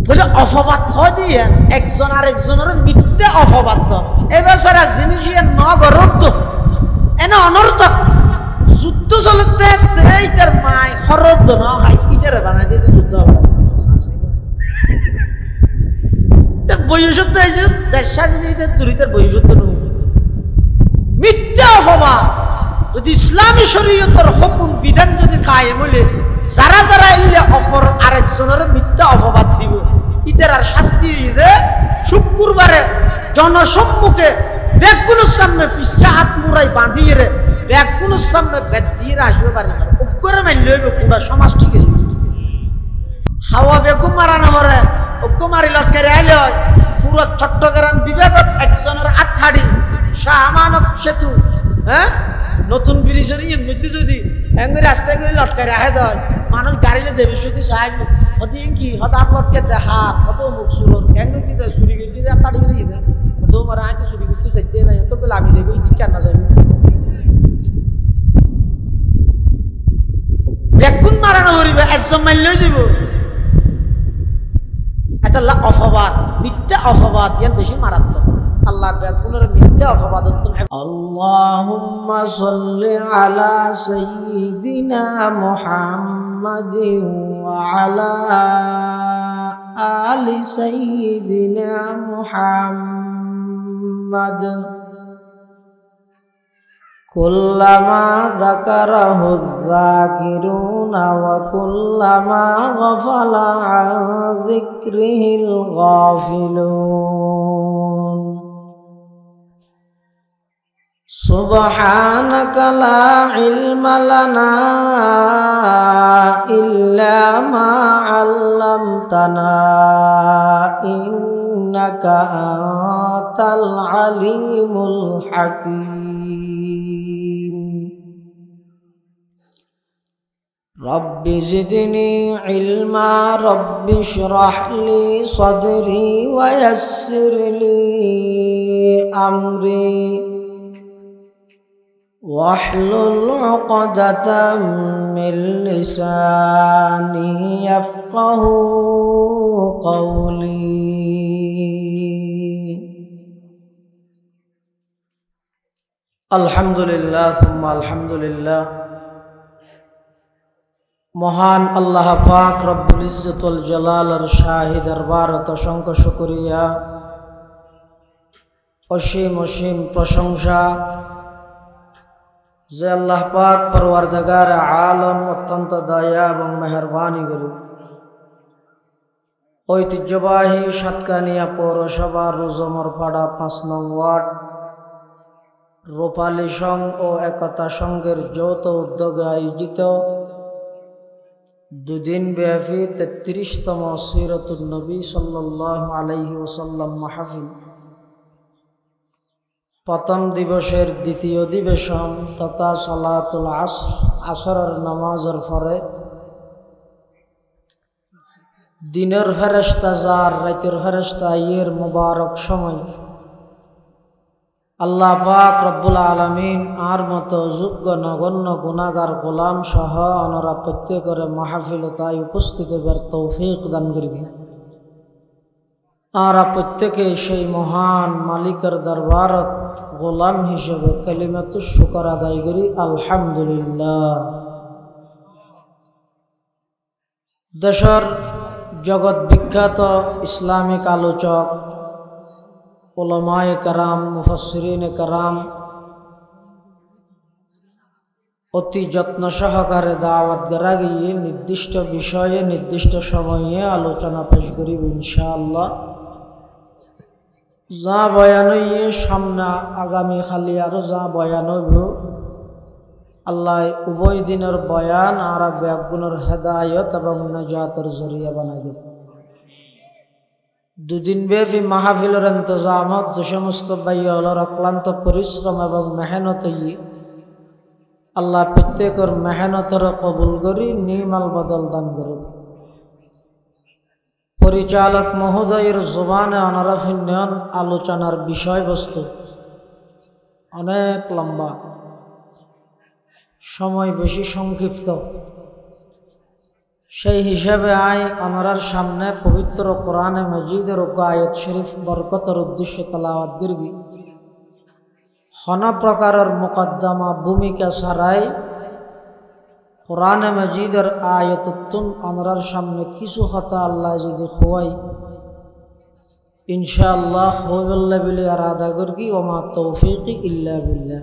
বলে অপবাদ হয় দিয়ে একজন আরেকজনের মিথ্যে অপবাদ এবার সারা জিনিস নগরত এনে অনর্থক যুদ্ধ চলতে ইটার মায় হরদ ন হয় ইটারে বানাই দিয়ে যুদ্ধ হবে বৈশুদ্ধ দেশা জিনিসের দূরিতের বৈশুদ্ধ মিথ্যা অপবাদ যদি ইসলামী শরীয়তের হুকুম বিধান যদি খায় বলে যারা যারা এলে অপর আরেকজনের মিথ্যা অপবাদ দিব ইতার আর শাস্তি হইবে শুক্রবারে জনসম্মুখে ব্যাগগুলোর সামনে পিছা হাত মুড়াই বাঁধিয়ে রে ব্যাগগুলোর সামনে বেদ দিয়ে আসবে পারে করে মারলে হইবে পুরা সমাজ ঠিক আছে হাওয়া বেগম মারানো মরে অজ্ঞ মারি লটকারে আইলে হয় পুরো চট্টগ্রাম বিভাগত একজনের আখাড়ি শাহ আমানত সেতু হ্যাঁ নতুন ব্রিজের মধ্যে যদি এঙ্গে রাস্তায় করে লটকারে আহে দেয় মানুষ গাড়িলে যাবে শুধু সাহেব হতে কি হঠাৎ লটকে দেয় হাত হত মুখ সুরন এঙ্গে কি দেয় চুরি করতে যায় কাটি গেলে দেয় হতো মারা আইতে চুরি করতে চাইতে নাই তো বলে আমি যাবো কি কেন যাবো বেগুন মারানো করিবে একজন মারলেও যাব এটা অপবাদ মিথ্যা অপবাদ ইয়ান বেশি মারাত্মক আল্লাহ বেগুনের মিথ্যা অপবাদ আল্লাহুম্মা সাল্লি আলা সাইয়্যিদিনা মুহাম্মাদিন ওয়া আলা আলি সাইয়্যিদিনা মুহাম্মাদ কুল্লামা যাকারাহু যাকিরুনা ওয়া কুল্লামা গাফালা আন যিকরিহিল গাফিলুন সুবহানাকা লা ইলমা লানা ইল্লা মা 'আল্লামতানা ইন্নাকা আনতাল আলিমুল হাকীম রব্বি জিদনি ইলমা রব্বি ইশরাহ লি সাদরি ওয়া ইয়াসসির লি আমরি واحلل عقدة من لساني يفقهوا قولي الحمد لله ثم الحمد لله মহান আল্লাহ পাক রব্বুল ইজ্জতুল জালালের শাহী দরবারত অসংখ্য শুকরিয়া অসীম অসীম প্রশংসা যে আল্লাহ পাক পরওয়ারদিগার আলম অত্যন্ত দয়া এবং মেহেরবানি করি ঐতিহ্যবাহী সাতকানিয়া পৌরসভার রুজমরপাড়া ৫ নং ওয়ার্ড রূপালী সংঘ ও একতা সংঘের যৌথ উদ্যোগে আয়োজিত দুদিন ব্যাপী ৩৩তম সিরাতুন নবী সাল্লাল্লাহু আলাইহি ওয়াসাল্লাম মাহফিল প্রথম দিবসের দ্বিতীয় অধিবেশন তথা সালাতুল আসরের নামাজের পরে দিনের ফেরেশতা যার রাতের ফেরেশতা এর মুবারক সময় আল্লাহ পাক রব্বুল আলামিন আর মতো যোগ্য নগণ্য গুনাহগার গোলাম সহ অনরা প্রত্যেকের মাহফিলে তাই উপস্থিত হবার তৌফিক দান করিবে আর প্রত্যেকে সেই মহান মালিকের দরবারত গোলাম হিসেবে কালিমাতুশ শুকর আদায় করি আলহামদুলিল্লাহ দেশের জগৎ বিখ্যাত ইসলামিক আলোচক উলামায়ে কেরাম মুফাসসিরিনে কেরাম অতি যত্ন সহকারে দাওয়াত দেওয়া গিয়ে নির্দিষ্ট বিষয়ে নির্দিষ্ট সময়ে আলোচনা পেশ করিব ইনশাআল্লাহ যা বয়ান হইয়ে সামনে আগামী খালি আরো যা বয়ান হইব আল্লাহ উভয় দিনের বয়ান আর ব্যাগুনের হেদায়ত এবং নাজাতের জরিয়া বানাই দেব দুদিন ব্যাপী মাহফিলের ইন্তজামত যে সমস্ত ভাইয়ের অক্লান্ত পরিশ্রম এবং মেহনত আল্লাহ প্রত্যেকের মেহনতের কবুল করি নিমাল বদল দান করুন পরিচালক মহোদয়ের জবানে অনারাফিন্যন আলোচনার বিষয়বস্তু অনেক লম্বা সময় বেশি সংক্ষিপ্ত সেই হিসাবে আমরার সামনে পবিত্র কোরআনে মজিদের আয়াত শরীফ বরকতের উদ্দেশ্যে তেলাওয়াত করবি। হন প্রকারের মুকদ্দমা ভূমিকা ছাড়াই কোরআনে মজিদের আয়াতুন আমরার সামনে কিছু কথা আল্লাহ যদি খোয়াই ইনশাআল্লাহ হবিল্লাহ বিলি আর আদা করবি। ওমা তৌফিকি ইল্লা বিল্লাহ।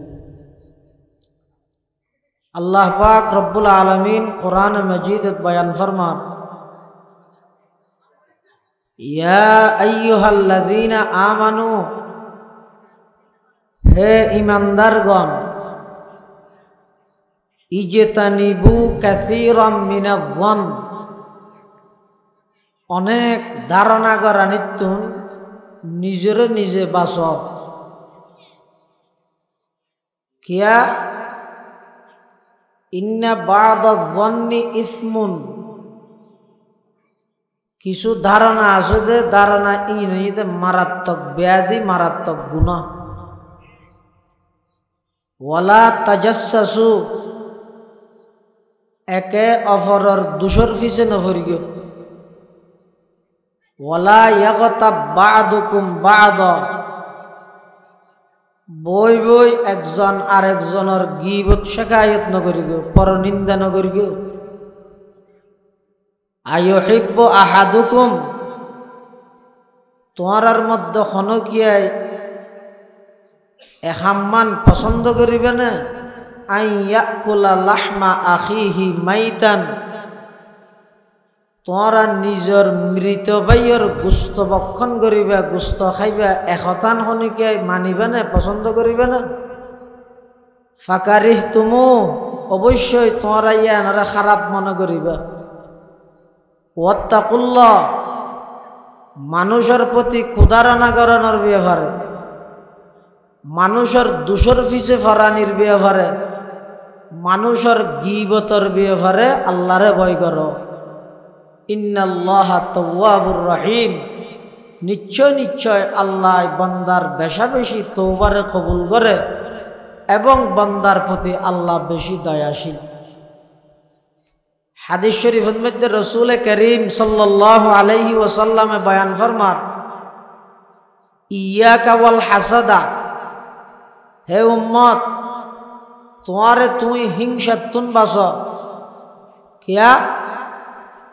আল্লাহ পাক রব্বুল আলামিন কোরআন মজিদত বয়ান ফরমান, ইয়া আইয়ুহাল্লাযীনা আমানু, হে ঈমানদারগণ, ইজতানিবু কাসীরাম মিনাজ-যন, অনেক ধারণা করা নিত্যুন নিজের নিজে বাসব। কিয়া ইন্না বা'দায-যন্নি ইসমুন, কিছু ধারণা আছে যে ধারণা ইনইতে মারাত্মক ব্যাধি, মারাত্মক গুনাহ। ওয়ালা তাজাসসু, একে অপরের দোষের পিছনে পড়িও। ওয়ালা ইয়াগতাব বা'দুকুম বা'দা, বই বই একজন আরেকজনের গীবত শিকায়ত নকরিব, পরনিন্দা নকরিব। আয়ুহিব্বু আহাদুকুম, তোমার মধ্যে খনকিয়ায় এহাম্মান পছন্দ করিবে না, আইয়াকুলা লাহমা আখিহি মাইতান, তোমরা নিজের মৃত ভাইয়ের গুস্ত ভক্ষণ করিবা, গুস্ত খাইবা, এখতান খনিকে মানিবে না, পছন্দ করিবে না। ফাকারিহ তুমু, অবশ্যই তোমরা ইয়ানরা খারাপ মনে করিবা। ওয়াত্তাকুল্লাহ, মানুষের প্রতি ক্ষুধারণা করানোর ব্যাপারে, মানুষের দোষের পিছে ফরানির ব্যাপারে, মানুষের গীবতের ব্যাপারে আল্লাহরে ভয় করো। ইন্নাল্লাহা তাওয়াবুর রহিম, নিশ্চয় নিশ্চয় আল্লাহ বান্দার বেশা বেশি তওবারে কবুল করে এবং বান্দার প্রতি আল্লাহ বেশি দয়াশীল। হাদিস শরীফের মধ্যে রাসূল করিম সাল্লাল্লাহু আলাইহি ওয়াসাল্লামে বয়ান ফরমান, ইয়াকা ওয়াল হাসাদা, হে উম্মত, তোমারে তুই হিংসাতুন বাঁচ। কিয়া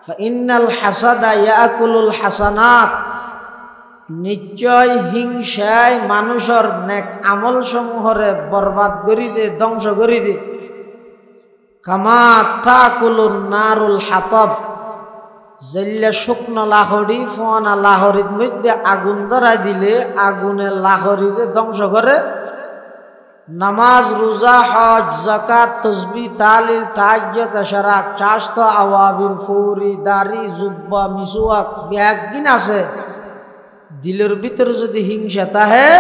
ফাইন্নাল হাসাদা ইয়াকুলুল হাসানাত, নিশ্চয় হিংসায় মানুষের নেক আমল সমূহরে বরবাদ করি দে, ধ্বংস করি দে। কামা তাকুলুন নারুল হাতাব, জেল্লা শুকনো লাহড়ি ফোয়ানা লাহড়ির মধ্যে আগুন ধরাই দিলে আগুনে লাহড়িরে ধ্বংস করে। নামাজ, রোজা, হজ, যাকাত, তাসবিহ, তাহলিল, তাহাজ্জুদ, ইশরাক, চাশত, আওয়াবিল, ফৌরি, দাড়ি, জুব্বা, মিসওয়াক, ব্যাগিন আছে। দিলের ভিতরে যদি হিংসা তাহে,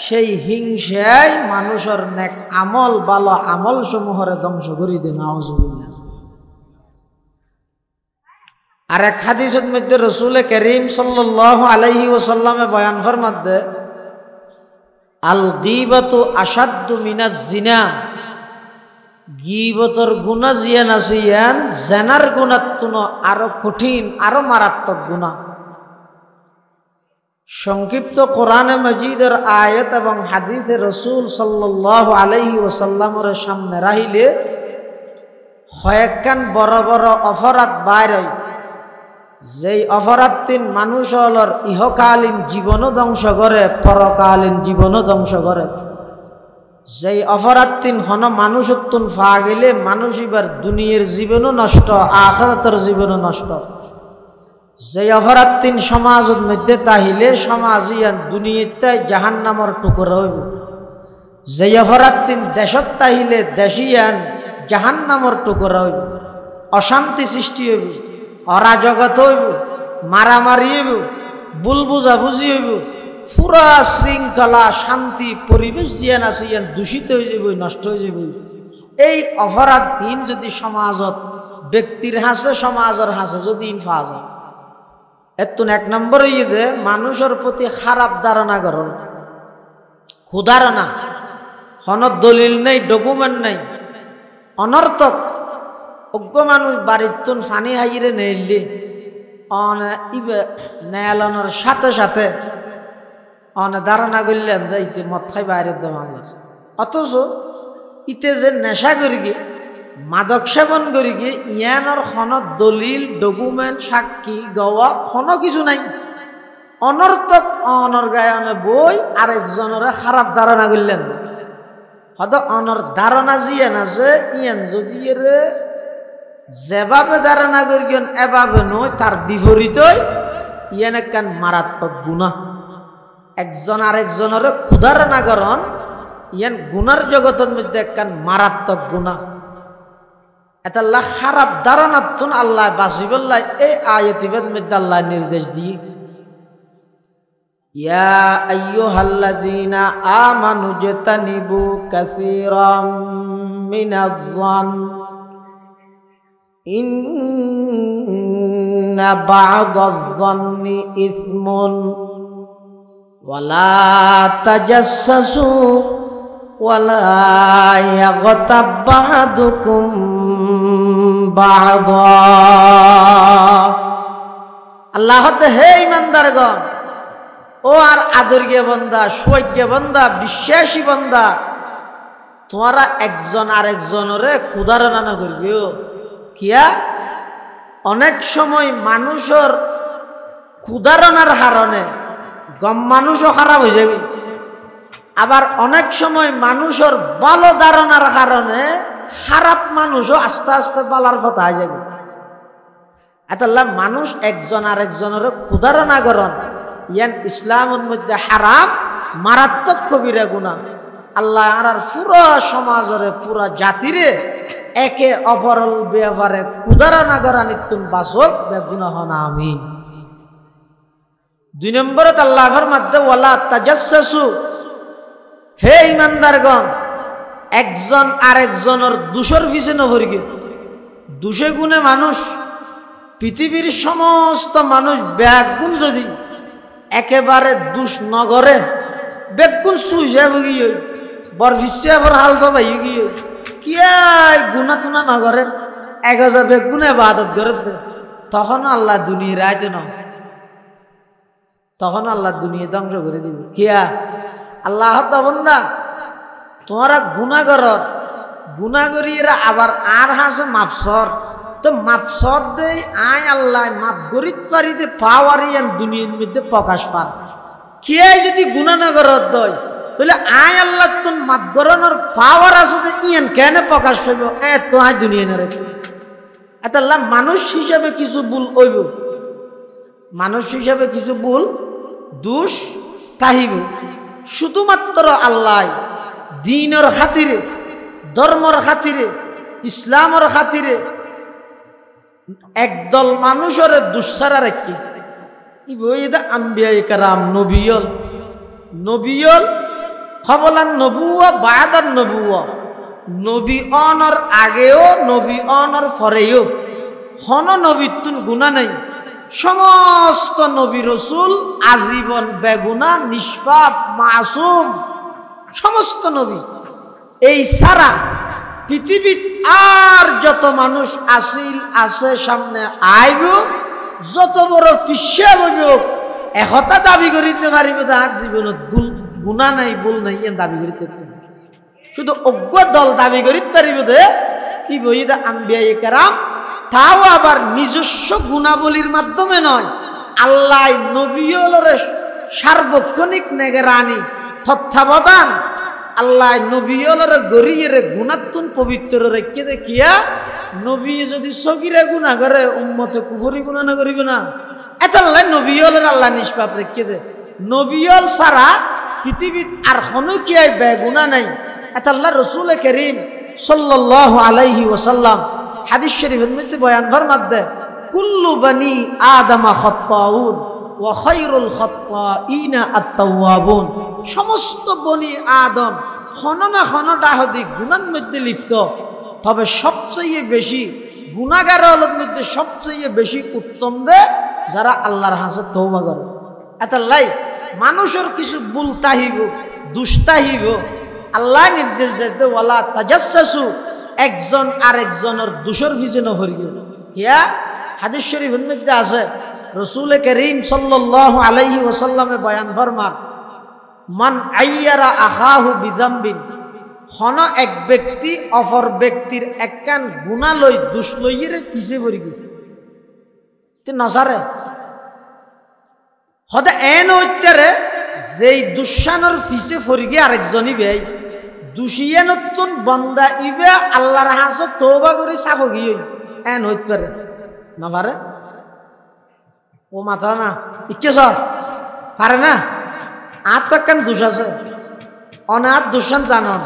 সেই হিংসায় মানুষের নেক আমল, ভালো আমল সমূহরে ধ্বংস করি দে। নাউজুবিল্লাহ। আর এক হাদিসের মধ্যে রাসূল করিম সাল্লাল্লাহু আলাইহি ওয়াসাল্লামে বয়ান ফরমাতে, আল গীবাতু আশাদ্দু মিনাজ জিনা, গীবতর গুনাহ জিয়ান আছে ইয়ান জেনার গুনাহ তুনো আরো কঠিন, আরো মারাত্মক গুনাহ। সংক্ষিপ্ত কোরআনে মজিদের আয়াত এবং হাদিসে রাসূল সাল্লাল্লাহু আলাইহি ওয়াসাল্লামের সামনে রাহিলে কয়েকখান বড় বড় অপরাধ বাইরে, যেই অপরাধ তিন মানুষ হলর ইহকালীন জীবনও ধ্বংস করে, পরকালীন জীবনও ধ্বংস করে। যেই অপরাধ তিন হন মানুষত্বন ফা গেলে মানুষ এবার দুনিয়ার জীবনও নষ্ট, আখিরাতের জীবনও নষ্ট। যেই অপরাধ তিন সমাজের মধ্যে তাহিলে সমাজ ইয়ান দুনিয়াতে জাহান্নামর টুকরা হইব। যেই অপরাধ তিন দেশত তাহিলে দেশিয়ান জাহান্নামর টুকরা হইব। অশান্তি সৃষ্টি হইব, অরাজকতা হইব, মারামারি হইব, ভুল বুঝাবুঝি হইব, পুরা শৃঙ্খলা শান্তি পরিবেশ জিয়ান আছে ইয়ান দূষিত হয়ে যাব, নষ্ট হয়ে যাব। এই অপরাধহীন যদি সমাজত ব্যক্তির হাসে, সমাজের হাসে যদি ইনফা যায়, এতুন এক নম্বর হইয়ে দে মানুষের প্রতি খারাপ ধারণা করল, ক্ষুধারণা, হন দলিল নেই, ডকুমেন্ট নেই, অনর্থক অজ্ঞ মানুষ বাড়ির তুন ফানি হাইরে নেইলি নেয়ালনের সাথে সাথে ধারণা করলেন যে ইতে মদ খাই বাইরের দমালের, অথচ ইতে যে নেশা করি গিয়ে মাদক সেবন করি গিয়ে ইয়ানোর খন দলিল ডকুমেন্ট সাক্ষী গওয়া খন কিছু নাই। অনর্থক অনর গায়নে বই আরেকজনের খারাপ ধারণা করলেন। হয়তো অনর ধারণা জিয়েন আছে ইয়ান যদি এরে যেভাবে ধারণা করিয়েন এভাবে নয়, তার বিপরীতই ইয়ান একখান মারাত্মক গুনাহ। একজন আরেকজনের ক্ষুধারণা করন ইয়ান গুনার জগতের মধ্যে একখান মারাত্মক গুনাহ। এটা আল্লাহ খারাপ ধারণা তুন আল্লাহ বাঁচিবল্লাই এই আয়াতিবের মধ্যে আল্লাহ নির্দেশ দিয়ে, ইয়া আইয়ুহাল্লাযীনা আমানু জতানিবু কাসীরাম মিনাজ-যন ইন্না বা'দাজ-যন্নি ইসমুন ওয়ালা তাজাসসু ওয়ালা ইয়াগতাব বা'দুকুম বা'দা। আল্লাহ হে ঈমানদারগণ, ও আর আদরগে বন্দা, সৌভাগ্য বন্দা, বিশ্বাসী বন্দা, তোমরা একজন আরেকজনরে ক্ষুধারণা না করিও। কিয়া অনেক সময় মানুষের ক্ষুধারণার কারণে গম মানুষও খারাপ হয়ে যাবে, আবার অনেক সময় মানুষের ভালো ধারণার কারণে খারাপ মানুষও আস্তে আস্তে বালার কথা হয়ে যাবে। এতাল্লাহ মানুষ একজন আরেকজনের ক্ষুধারণা করন ইয়ান ইসলামের মধ্যে হারাম, মারাত্মক কবিরা গুনাহ। আল্লাহ আর পুরো সমাজের পুরো জাতিরে একে অপরের ব্যাপারে ক্ষুধারণা করা নিত্যুন বাসক বেগুনাহ না। আমিন। 2 নম্বরে আল্লাহ ফরমাতে ওয়ালা তাজাসসু, হে ঈমানদারগণ, একজন আরেকজনের দোষের পিছনে পড়ি গে। দোষে গুণে মানুষ, পৃথিবীর সমস্ত মানুষ ব্যাগুণ যদি একেবারে দুষ নগরে বেগুন সুইজা গিয়ে বর ফিসের হাল তো ভাই গিয়ে কি গুনা তুনা নগরের 1000 বেগুনে ইবাদত করে, তখন আল্লাহ দুনিয়া রাইতে না, তখন আল্লাহ দুনিয়া ধ্বংস করে দিবে। কিয়া আল্লাহ বন্দা তোমরা গুনাহ করিয়ে আবার আর হাসে মাফসর, তো মাফসর দেই আয় আল্লাহ মাফ করিত পারিতে পাওয়ার ইয়ান দুনিয়ার মধ্যে প্রকাশ পান। কে যদি গুনাহ না করত দয় তাহলে আয় আল্লাহ তোর মাফ করানোর পাওয়ার আছে ইয়ান কেন প্রকাশ পাইব? তো আয় দুনিয়া না রেখে এত আল্লাহ মানুষ হিসাবে কিছু ভুল হইব, মানুষ হিসাবে কিছু ভুল দোষ তাহিব। শুধুমাত্র আল্লাহ দ্বীনের খাতিরে, ধর্মর খাতিরে, ইসলামের খাতিরে একদল মানুষের দুঃসারা রেখে ইবইদা আম্বিয়া ইকরাম নবিয়ল নবিয়ল কবলান নবুওয়া বাদান নবুওয়া, নবী অনর আগেও নবী অনর পরেও হন নবীতুন গুনাহ নাই। সমস্ত নবী রসুল আজীবন বেগুনা, নিষ্পাপ, মাসুম সমস্ত নবী। এই সারা পৃথিবীত আর যত মানুষ আসিল আছে সামনে আইব, যত বড় ফিসা বইব একতা দাবি করিতে পারিব তাহার জীবনত গুণা নাই, ভুল নাই এ দাবি করিতে, শুধু অজ্ঞ দল দাবি করিতে পারিব দে কি বইদা আম্বিয়া ইকরাম, তাও আবার নিজস্ব গুণাবলীর মাধ্যমে নয়, আল্লাহ নবীলরে সার্বক্ষণিক নেগরানি তত্ত্বাবধান, আল্লাহ নবীলরে গরিয়ে গুণাত্মন পবিত্র রেখে দেখিয়া নবী যদি সগিরে গুণা করে উম্মতে কুফরি গুণা না করিবে না। এত আল্লাহ নবীলর আল্লাহ নিষ্পাপ রেখে দে। নবীল সারা পৃথিবীত আর হনু কি বেগুনা নাই। এত আল্লাহ রসুল করিম সাল্লাল্লাহু আলাইহি ওয়াসাল্লাম হাদিস শরীফের মধ্যে বয়ান ফরমাতে কুল্লু বানি আদমা খাত্তাউন ওয়া খায়রুল খাত্তাইনা আত-তাওয়াবুন, সমস্ত বনি আদম খন না খনটা হদি গুনার মধ্যে লিপ্ত, তবে সবচেয়ে বেশি গুনাহগারের মধ্যে সবচেয়ে বেশি উত্তম দে যারা আল্লাহর হাসে তওবা করে। এতাল্লাই মানুষের কিছু ভুল তাহিব, দুষ্টাহিব, আল্লাহ নির্দেশ দিতে ওয়ালা তাজাসসু, একজন আরেকজনের দোষর পিছে নফরিব কিয়া হাদিস শরীফের মধ্যে আছে রাসূল করিম সাল্লাল্লাহু আলাইহি ওয়াসাল্লামে বয়ান ফরমান মান আইয়ারা আখাহু বিযামবিন হন এক ব্যক্তি অপর ব্যক্তির একখান গুনাহ লই দোষ লইয়ের পিছে পড়ি গেছে তে নসারে হদা এন হইতারে যেই দুঃশানোর পিছে পড়ি গিয়ে আরেকজনই বেই দুষিয়ে নতুন বন্দা ইবে আল্লাহর হাসে তওবা করে সাফ গিয়ে এন হইতারে না পারে ও মাথা না ইকে সব পারে না আর তো একখান দোষ আছে অনাথ দুঃশান জানন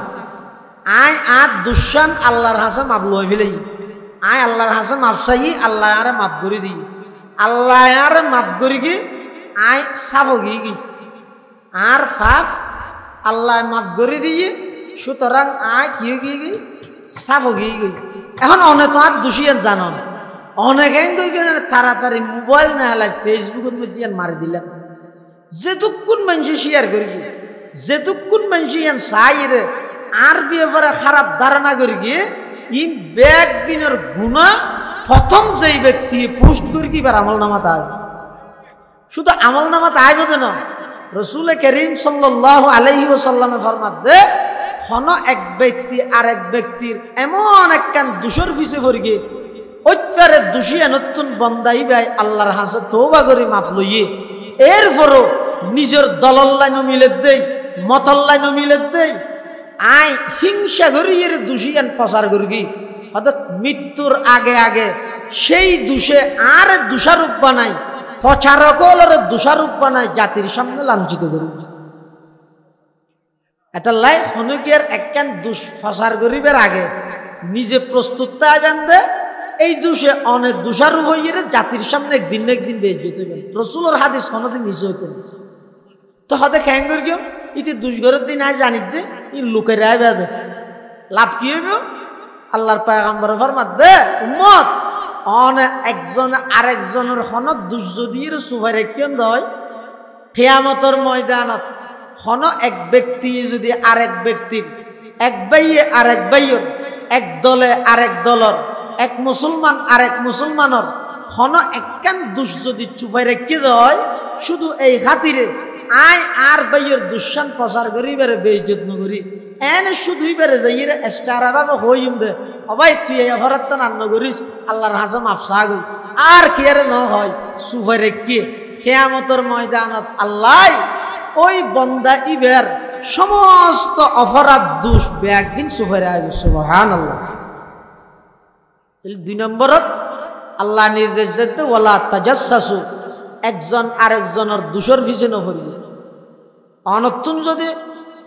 আয় আর দুঃশান আল্লাহর হাসে মাপ লই ফেলেই আয় আল্লাহর হাসে মাপ চাই আল্লাহ আরে মাপ করে দিই আল্লাহ আরে মাপ করি কি আয় সাফ গিয়ে গি আর ফাফ আল্লাহ মাপ করে দিয়ে সুতরাং আয় কি গিয়ে গি সাফ গিয়ে গই এখন অনেক তো আর দোষিয়ান জানন অনেকে তাড়াতাড়ি মোবাইল না হলে ফেসবুকের মধ্যে মারি দিলাম যেটুকুন মানুষ শেয়ার করি যেটুকুন মানুষ চাই রে আর ব্যাপারে খারাপ ধারণা করি গিয়ে ইন ব্যাগ দিনের গুণা প্রথম যেই ব্যক্তি পোস্ট করি কি এবার আমল নামাতে আসবে শুধু আমল নামাতে আইবে না রাসূল করিম সাল্লাল্লাহু আলাইহি ওয়াসাল্লামে ফরমাত দে হন এক ব্যক্তি আর এক ব্যক্তির এমন একখান দোষর পিছে পড়ি গিয়ে ওইটারে দোষিয়া নতুন বন্দাই ভাই আল্লাহর হাসে তওবা করে মাপ লইয়ে এরপরও নিজের দলল্লাই নমিলে দেই মতল্লাই নমিলে দেই আই হিংসা করিয়ে দোষিয়ান প্রচার করি অর্থাৎ মৃত্যুর আগে আগে সেই দোষে আর দোষারোপ বানাই প্রচারকলের দোষারোপ বানাই জাতির সামনে লাঞ্ছিত করি এটা লাই হনুকের একখান দোষ প্রচার করিবার আগে নিজে প্রস্তুত থাকবেন দে এই দোষে অনেক দোষারোপ হইয়ে জাতির সামনে একদিন না একদিন বেইজ্জত হইবেন রাসূলের হাদিস কোনদিন মিস হইতো না তো হতে খ্যাং করি কেউ ইতি দুষ্গরের দিন আয় জানিত দে ই লোকের আয় বেদে লাভ কি হইব আল্লাহর পয়গম্বর ফরমাত দে উম্মত অনে একজন আরেকজনের হনত দুষ যদি সুফাই রেখিয়ন দয় কিয়ামতের ময়দানত হন এক ব্যক্তি যদি আরেক ব্যক্তির এক বাইয়ে আরেক বাইয়ের এক দলে আরেক দলর এক মুসলমান আরেক মুসলমানের হন একখান দুষ যদি চুপাই রেখে দেয় শুধু এই খাতিরে আয় আর বাইয়ের দুঃশান প্রচার করিবারে বেইজ্জত নগরি এনে শুধুই বেড়ে যাই স্টারা বাবা হইম দে অবাই তুই এই অপরাধ রান্ন করিস আল্লাহর হাসম আফসা গই আর কি আরে ন হয় সুফাই রেখে কিয়ামতের ময়দানত আল্লাহ ওই বন্দা ইবের সমস্ত অপরাধ দোষ ব্যাগদিন সুফাই আইব সুবহানাল্লাহ। দুই নম্বরত আল্লাহ নির্দেশ দিতে ওয়ালা তাজাসসু একজন আরেকজনের দোষর পিছে নফরিব অনতুন যদি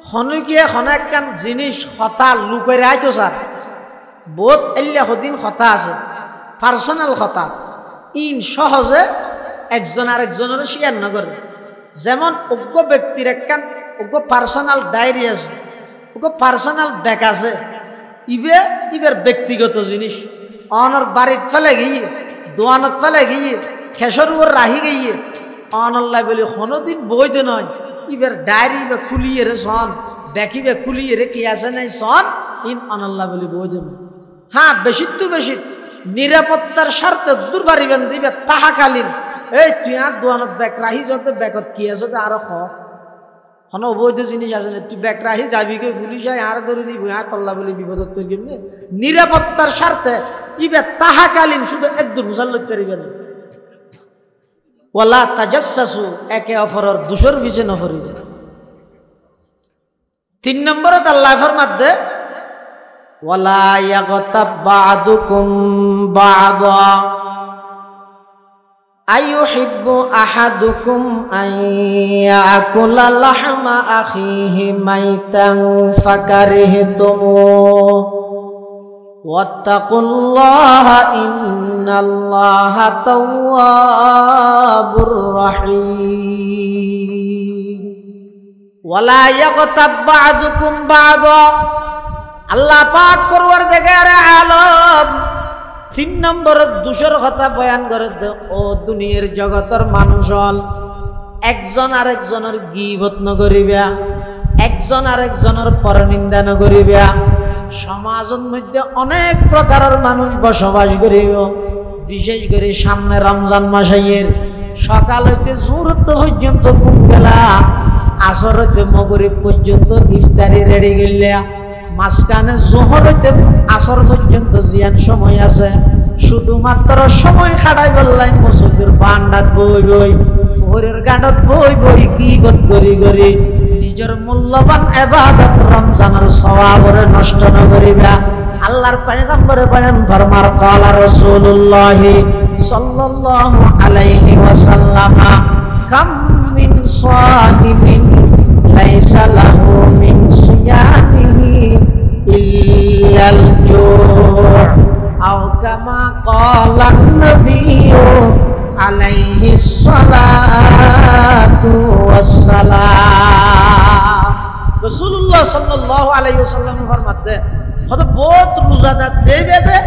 হনকিয়ে হনেকান জিনিস হতা লুকাই রাইতো স্যার বহুত এল্লা হদিন কথা আছে পার্সোনাল কথা ইন সহজে একজন আরেকজনের শেয়ার নগরে যেমন অজ্ঞ ব্যক্তির একখান অজ্ঞ পার্সোনাল ডায়েরি আছে অজ্ঞ পার্সোনাল ব্যাগ আছে ইবের ব্যক্তিগত জিনিস অনর বাড়িত ফেলে গিয়ে দোয়ানত ফেলে গিয়ে খেসর উপর রাহি গিয়ে অনল্লা বলে কোনোদিন বৈধ নয় ইবের ডায়েরি বা খুলিয়ে রে সন দেখিবে খুলিয়ে রে কি আছে নাই সন ইন অনল্লা বলে বৈধ নয়। হ্যাঁ বেশি তো বেশি নিরাপত্তার স্বার্থে দূর পারিবেন দিবে তাহাকালীন এই তুই আর দোয়ানত ব্যাগ রাহি যত ব্যাগত কি আছে আরো হন অবৈধ জিনিস আছে না তুই ব্যাগ রাহি যাবি কে পুলিশ আর ধরে নিবি আর তল্লা বলে বিপদত তৈরি কেমনি নিরাপত্তার স্বার্থে ইবে তাহাকালীন শুধু এক দূর হুসাল লইতে পারিবেন ওয়ালা তাজাসসু একে অপরের দোষর পিছে নফরিব। 3 নম্বরত আল্লাহ ফরমাত দে ওয়ালা ইয়াগতাব বা'দুকুম বা'দা আইয়ুহিব্বু আহাদুকুম আন ইয়াকুলা লাহমা আখিহি মাইতান ফাকারিহতুমু ওয়াত্তাকুল্লাহা ইন্নাল্লাহা তাওয়াবুর রহিম। ওয়ালা ইয়াগতাব বা'দুকুম বা'দা আল্লাহ পাক পরওয়ারদিগার আলম 3 নম্বর দোষের কথা বয়ান করে দে ও দুনিয়ার জগতের মানুষ হল একজন আরেকজনের গীবত নকরিবা একজন আরেকজনের পরনিন্দা নকরিবা সমাজের মধ্যে অনেক প্রকারের মানুষ বসবাস করিব। বিশেষ করে সামনে রমজান মাসের সকাল হইতে জোর পর্যন্ত ঘুম গেলা, আসর হইতে মগরিব পর্যন্ত ইফতারি রেডি গেলে, মাঝখানে জোহর হইতে আসর পর্যন্ত জিয়ান সময় আছে। শুধুমাত্র সময় খাড়াই বললাই মসজিদের বান্ডাত বই বই, ফোরের গাঁডত বই বই, গীবত করি করি নিজের মূল্যবান ইবাদত রমজানের সওয়াবরে নষ্ট না করিবা। আল্লাহর পয়গম্বরে বয়ান ফরমার ক্বালা রাসূলুল্লাহ সাল্লাল্লাহু আলাইহি ওয়াসাল্লাম কাম মিন সাইমিন লাইসা লাহু মিন সিয়ামিহি ইল্লাল জু' আও কামা ক্বালা নবিয়্যু আলাইহি সালাতু ওয়াসসালাম। রাসূলুল্লাহ সাল্লাল্লাহু আলাইহি ওয়াসাল্লাম ফরমাতে হয়তো বহুত রোজাদার দেবে দে,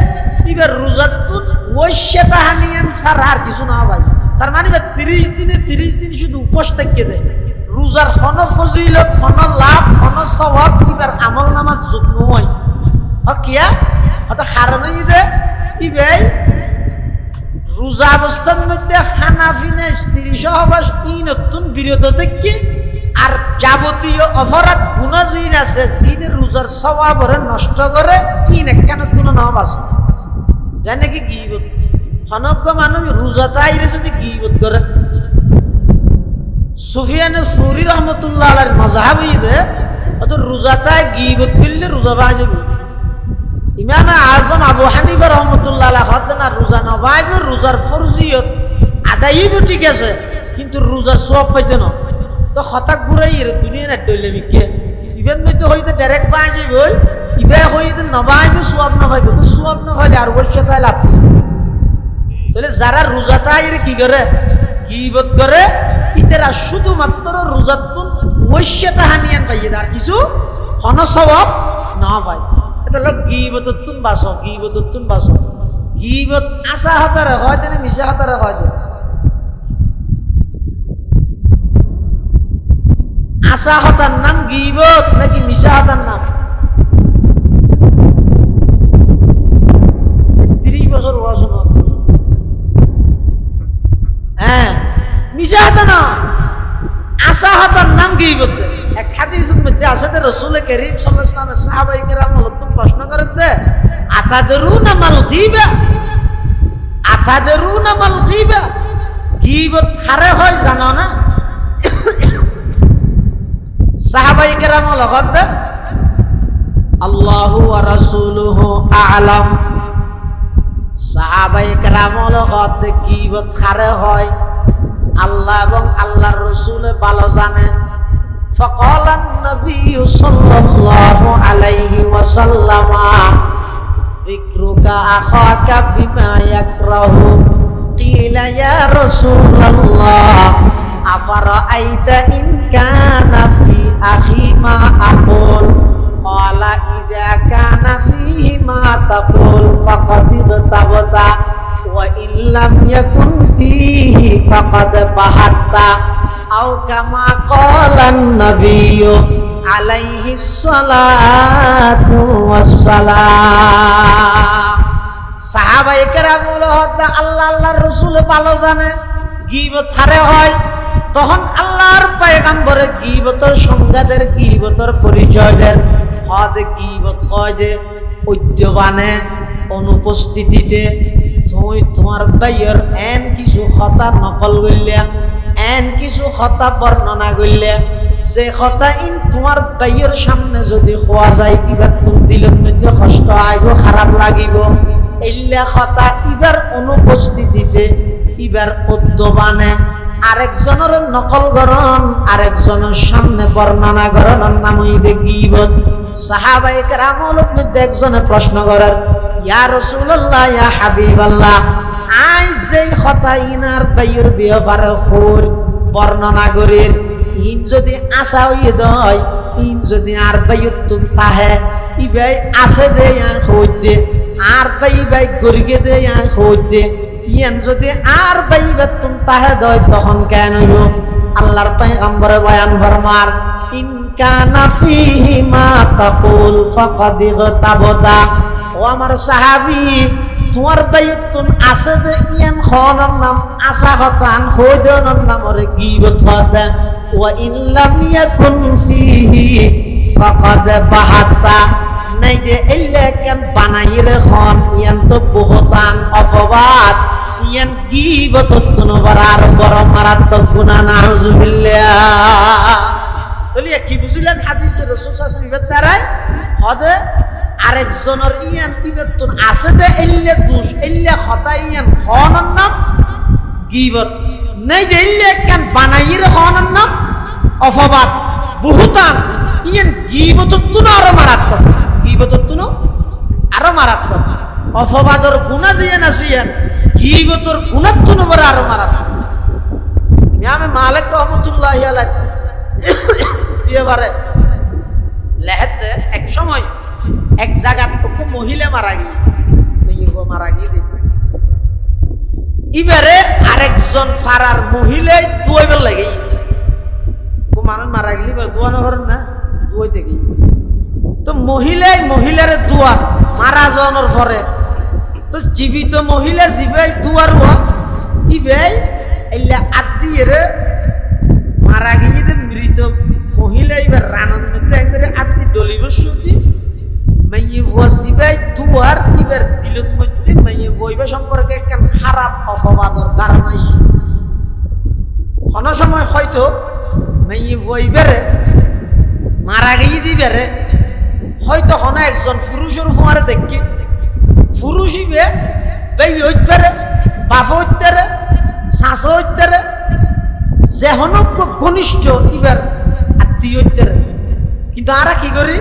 এবার রোজাতুন ওইশে তাহানিয়ান ছাড়া আর কিছু না ভাই। তার মানে 30 দিনে 30 দিন শুধু উপোস থেকে দেয়। রোজার হন ফজিলত, হন লাভ, হন সওয়াব, এবার আমল নামাজ যোগ নয়। কিয়া হয়তো হারানোই দে ইবে রোজা অবস্থার মধ্যে হানাফিনা স্ত্রী সহবাস ই নতুন বিরত থেকে আর যাবতীয় অপরাধ গুনাহ জিন আছে জিনে রোজার সওয়াবরে নষ্ট করে ইন একখানে তুলো না বাস জানে কি গীবত হনজ্ঞ মানুষ রোজা তাইরে যদি গীবত করে। সুফিয়ান সৌরি রহমতুল্লাহ আলাইহির মাযহাব ইদে অত রোজা তাই গীবত করলে রোজা বাজবে। ইমাম আযম আবু হানিফা রাহমাতুল্লাহ আলাইহি হদ্দনা রোজা নবাইবে, রোজার ফরজিয়ত আদায়ইব ঠিক আছে, কিন্তু রোজার সওয়াব পাইতে না। তো হঠাৎ ঘুরাই দুনিয়া না ডইলে মিকে ইভেন মধ্যে হইতে ডাইরেক্ট পাই যাবে, ওই ইবে হইতে নবাইবে সওয়াব না পাইবে। তো সওয়াব না পাইলে আর অবশ্যই তাই লাভ। তাহলে যারা রোজা তাইরে কি করে গীবত করে, ইতারা শুধুমাত্র রোজাতুন ওইশে তাহানিয়ান পাইয়ে আর কিছু হন সওয়াব না পায়। এটা হলো গীবতুন বাস, গীবতুন বাস। গীবত আশা হতারে হয় না মিশা হতারে হয় না। আশা হতার নাম গীবত নাকি মিশা হতার নাম? 30 বছর বয়স না, হ্যাঁ মিশা হতা না, আশা হতার নাম গীবত। এক হাদিসের মধ্যে আছে যে রাসূল করিম সাল্লাল্লাহু আলাইহি ওয়াসাল্লাম সাহাবায়ে কেরাম লোকজন প্রশ্ন করেছে আতাদরুনা মাল গীবা, আতাদরুনা মাল গীবা, গীবত হারে হয় জানো না? সাহাবায়ে কেরাম লগত আল্লাহু ওয়া রাসূলুহু আ'লাম। সাহাবায়ে কেরাম লগত গীবত হারে হয় আল্লাহ এবং আল্লাহর রাসূল ভালো জানেন। فقال النبي صلى الله عليه وسلم ذكرك أخاك بما يكره قيل يا رسول الله أفرأيت إن كان في أخي ما أقول قال إذا كان فيه ما تقول فقد ابتغت وإن لم يكن فيه فقد بهت أو كما قال النبي عليه الصلاة والسلام। সাহাবায়ে কেরাম আল্লাহ আল্লাহর রাসূল ভালো জানে গীবত হারে হয়। তখন আল্লাহর পয়গম্বরে গীবতের সংজ্ঞাদের, গীবতের পরিচয়দের হদ গীবত হয় যে ঐদ্যবানে অনুপস্থিতিতে তুই তোমার ভাইয়ের এন কিছু কথা নকল করলে, এন কিছু কথা বর্ণনা করলে, যে কথা ইন তোমার ভাইয়ের সামনে যদি খোয়া যায় এবার তুমি দিলের মধ্যে কষ্ট আইব, খারাপ লাগিব। এইলা কথা এবার অনুপস্থিতিতে এবার উদ্যবানে আরেকজনের নকল করণ, আরেকজনের সামনে বর্ণনা করণের নাম হইতে গীবত। সাহাবায়ে কেরামের মধ্যে একজনে প্রশ্ন করেন ইয়া রাসূলুল্লাহ ইয়া হাবিবাল্লাহ, আই যেই কথা ইনার ভাইয়ের ব্যাপারে হর বর্ণনা করেন, ইন যদি আশা হইয়ে যায়, ইন যদি আর ভাইয়ের তুম তাহে ইবাই আছে দে হইত দে, আর ভাই গরিগে দে হইত দে, ইয়ান যদি আর ভাই তুম তাহে দয় তখন কেন হইব? আল্লাহর পয়গম্বরে বয়ান ফরমার ইন কানা ফীহি মা তাকুল ফাকাদ ইগতাবতা। ও আমার সাহাবী, তোমার বাইতুন আছে যে ইয়ান খনর নাম আসা হতান হইদনের নামরে গীবত হতা। ওয়া ইন লাম ইয়াকুন ফীহি ফাকাদ বাহাতা। নাই দে ইল্লা কেন বানাইরে খন ইয়ান তো বহুতান অপবাদ, ইয়ান গীবত তুনবার আর বড় মারাত্মক গুনাহ, নাউযুবিল্লাহ। বলিয়া কি বুঝলেন হাদিসে রাসূল সাল্লাল্লাহু আলাইহি ওয়াসাল্লাম দ্বারাই হদে আরেকজনের ইয়ান ইবাদতুন আছে দে ইল্লা দুষ ইল্লা খতা ইয়ান খনর নাম গীবত, নাই দে ইল্লা কেন বানাইরে খনর নাম অপবাদ বহুতান, ইয়ান গীবত তুন আরো মারাত্মক, গীবত তুন আরো মারাত্মক। অপবাদর গুনাহ জিয়ান আসিয়ান গীবতর গুনাহ তুন বড় আরো মারাত্মক। ইমাম মালিক রাহমাতুল্লাহি আলাইহি এবারে লেহাতে এক সময় এক জায়গাত কোনো মহিলা মারা গেল, মারা গিয়ে এবারে আরেকজন ফারার মহিলাই দুয়াইবার লাগে, মানুষ মারা গেলি দোয়া না করেন না, দুয়াইতে গিয়ে তো মহিলারে দোয়া মারা যাওয়ার পরে তো জীবিত মহিলা জিবাই দুয়ার হওয়া ইবাই এলে আদিয়ে মারা গিয়ে মৃত মহিলা এবার রানন মধ্যে একবারে আদি ডলিব সুতি মাইয়ে ওয়াজিবাই দুয়ার এবার দিলত মধ্যে মাইয়ে বইবা সম্পর্কে একখান খারাপ অপবাদর ধারণা কোনো সময় হয়তো মাইয়ে বইবারে মারা গিয়ে দিবারে হয়তো কোনো একজন পুরুষের উপরে দেখি পুরুষ ইবে বেই হইতে পারে, বাপ হইতে পারে, শাশ হইতে পারে, যে হন ঘনিষ্ঠ ইবার আত্মীয় হইতে পারে, কিন্তু আরা কি করি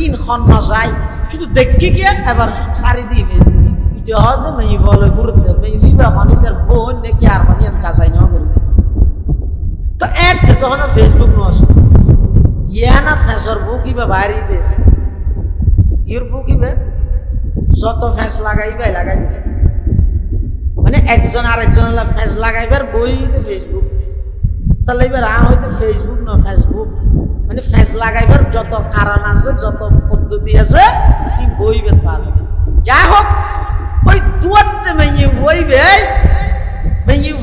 ইন খন নজাই শুধু দেখি গিয়ে এবার সারি দিয়ে ফেলি হতে মেয়ে বলে গুরুত্ব মেয়ে বিবা হনিতের বোন নাকি আর হনিয়ান কাছাই নেওয়া করছে তো এক তখন ফেসবুক নস ইয়া না ফেসর বুক ইবা বাইরে দে ইউর বুক ইবে যত ফেস লাগাইবাই লাগাই মানে একজন আরেকজন ফেস লাগাইবার বই হইতে ফেসবুক, তাহলে এবার হইতে ফেসবুক না ফেসবুক মানে ফেস লাগাইবার যত কারণ আছে যত পদ্ধতি আছে কি বইবে পাওয়া যাবে। যাই হোক ওই দুয়াতে মেয়ে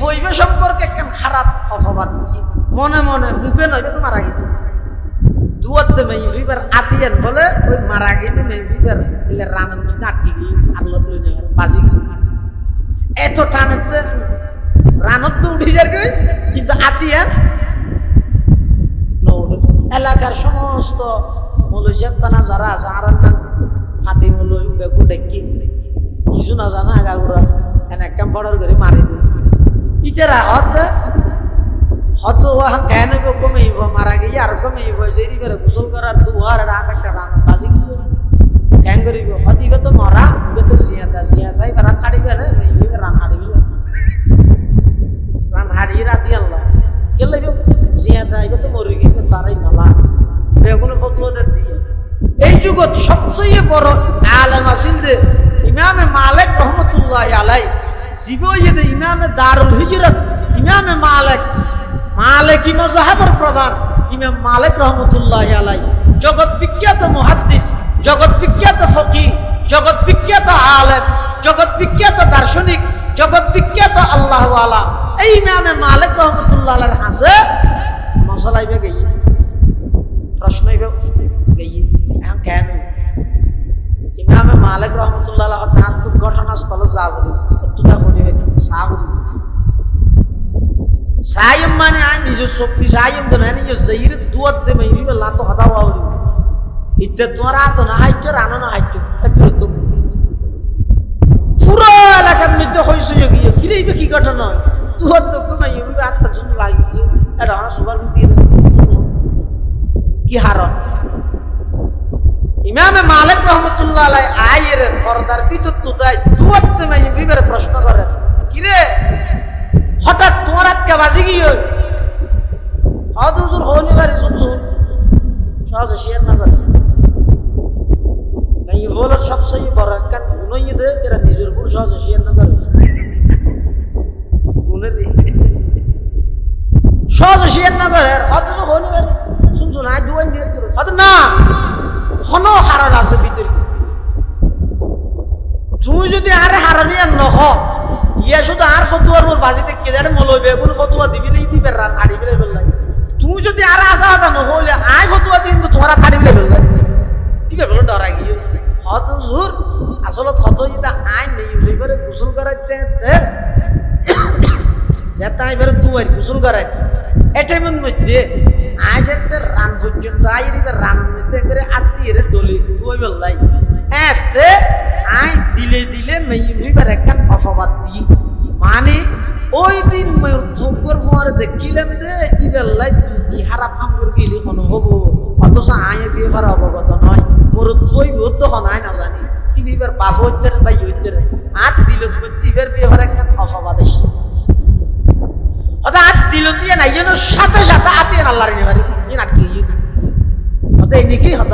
বইবে সম্পর্কে কেন খারাপ অপবাদ মনে মনে মুখে নইবে তো মারা গেছে দুয়াতে মেয়ে ফিবার আতিয়ান বলে ওই মারা গেছে মেয়ে ফিবার এলে রানের মধ্যে আটকে গিয়ে আল্লাহ বাজি এত টানেতে রানত তো উঠে যাবে কিন্তু আতিয়ান এলাকার সমস্ত মৌলুজানা যারা আছে আর হাতি মৌলুই বেগু ডেকি কিছু না জানা আগাগুড়া এনে একদম বড় করে মারি দিল ইচারা হত কেন কমেইব মারা গিয়ে আর কমেইব যে গোসল করার দুয়ার রাত একটা রান বাজি গিয়ে কেন করিব হতিবে তো মরা ইবে তো জিয়াদা এবার রাত হাড়িবে না রান হাড়িবি রান হাড়িয়ে রাতি আল্লাহ কে লাগবে জিয়াদা ইবে তো মরে গিয়ে তারাই নলা বেগুলো ফতুয়াদের দিয়ে এই যুগত সবচেয়ে বড় আলেম আছেন যে ইমামে মালিক রহমতুল্লাহি আলাইহি জীবইতে ইমামে দারুল হিজরত ইমামে মালিকি মাযহাবের প্রধান ইমাম মালিক রহমতুল্লাহি আলাইহি জগৎ বিখ্যাত মুহাদ্দিস, জগৎ বিখ্যাত ফকিহ, জগৎ বিখ্যাত আলেম, জগৎ বিখ্যাত দার্শনিক, জগৎ বিখ্যাত আল্লাহওয়ালা এই ইমামে মালিক রহমতুল্লাহি আলাইহির হাসে মশলাইবে গই প্রশ্ন গিয়ে এখন কেন ইমামে মালিক রহমতুল্লাহ তার ঘটনাস্থল যাব সাইম মানে আই নিজ শক্তি সাইম তো না নিজ জহির দুয়াত দে মেবি বলা তো হদা ওরি ইতে তোরা তো না হাইছো রানো না হাইছো একটু তো পুরো এলাকার মধ্যে হইছে গিয়ে কিরেইবে কি ঘটনা দুয়াত তো কমাই আত্মা জন্য লাগি এটা আমার সুবার দিয়ে কি হারন ইমামে মালিক রহমতুল্লাহ আলাইহি আয়ের পর্দার ভিতর তুতাই দুয়াতে মেয়ে বিবের প্রশ্ন করে কিরে হঠাৎ তোমার আজকে বাজি গিয়ে হয়তো হুজুর হলি বাড়ি শুনছো সহজে শেয়ার না করে মেয়ে বলার সবচেয়ে বড় একটা গুণই দে এরা নিজের উপর সহজে শেয়ার না করে গুণে দি সহজে শেয়ার না করে হয়তো হলি বাড়ি শুনছো কিন্তু নাই দুই নিয়ে দিল না ঘন হারণ আছে ভিতরে তুই যদি আরে হারণিয়া নহ ইয়ে শুধু আর ফতুয়ার মোর বাজিতে কেদারে মলইবে কোন ফতুয়া দিবি না দিবে রাত আড়ি ফেলে বললাই তুই যদি আর আসা হতা নহলে আয় ফতুয়া দিন তো তোরা কাটি ফেলে বললাই দিবে বলো ডরা গিয়ে হত জোর আসলে হত যেটা আয় নেই এবারে গোসল করাইতে যেটা এবারে দুয়ার গোসল করাই এটাই মন মধ্যে আয় যেতে রান পর্যন্ত আয় এবার রানের মধ্যে করে আত্মীয়ের ডলি দুই বললাই এতে আয় দিলে দিলে মেয়েবার একখান অপবাদ দিই মানে ওই দিন ফুকর ফোয়ারে দেখিলাম যে ই বেল্লাই কি হারা ফামর গেলি কোনো হবো অথচ আয় বিয়ে ফার অবগত নয় মোর থই তো হনাই না জানি ইবার বাপ হইতে ভাই হইতে হাত দিল ইবার বিয়ে ফার একখান অপবাদ এসে হাত দিল দিয়ে নাই যেন সাথে সাথে আতিয়ে আল্লাহর নিবারি নাকি হতে এনেকেই হত